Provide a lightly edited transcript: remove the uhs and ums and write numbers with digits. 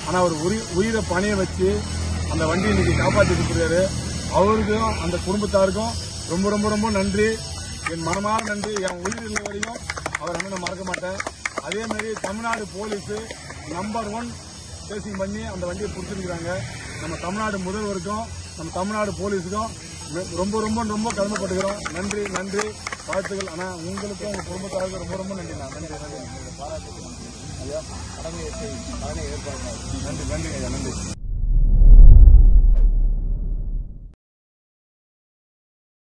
ஆனால் அவர் உயிரை பணைய வச்சு அந்த வண்டி இன்னைக்கு காப்பாற்றிட்டு போறாரு. அவருக்கும் அந்த குடும்பத்தாருக்கும் ரொம்ப ரொம்ப ரொம்ப நன்றி, என் மனமார நன்றி. என் உயிர் இல்லை வரையும் அவர் அண்ணனை மறக்க மாட்டேன். அதே மாதிரி தமிழ்நாடு போலீஸு நம்பர் 1 சேசிங் பண்ணி அந்த வண்டியை பிடிச்சிருக்கிறாங்க. நம்ம தமிழ்நாடு முதல்வருக்கும் நம்ம தமிழ்நாடு போலீஸுக்கும் ரொம்ப ரொம்ப ரொம்ப கடமைப்பட்டுக்கிறோம். நன்றி நன்றி, வாழ்த்துக்கள். ஆனால் உங்களுக்கும் உங்கள் குடும்பத்தாருக்கும் ரொம்ப ரொம்ப நன்றி. நான் நன்றி நன்றி பாராட்டுக்கிறேன் ஐயா. கடமை ஏற்பாடு நன்றி நன்றி ஐயா நன்றி.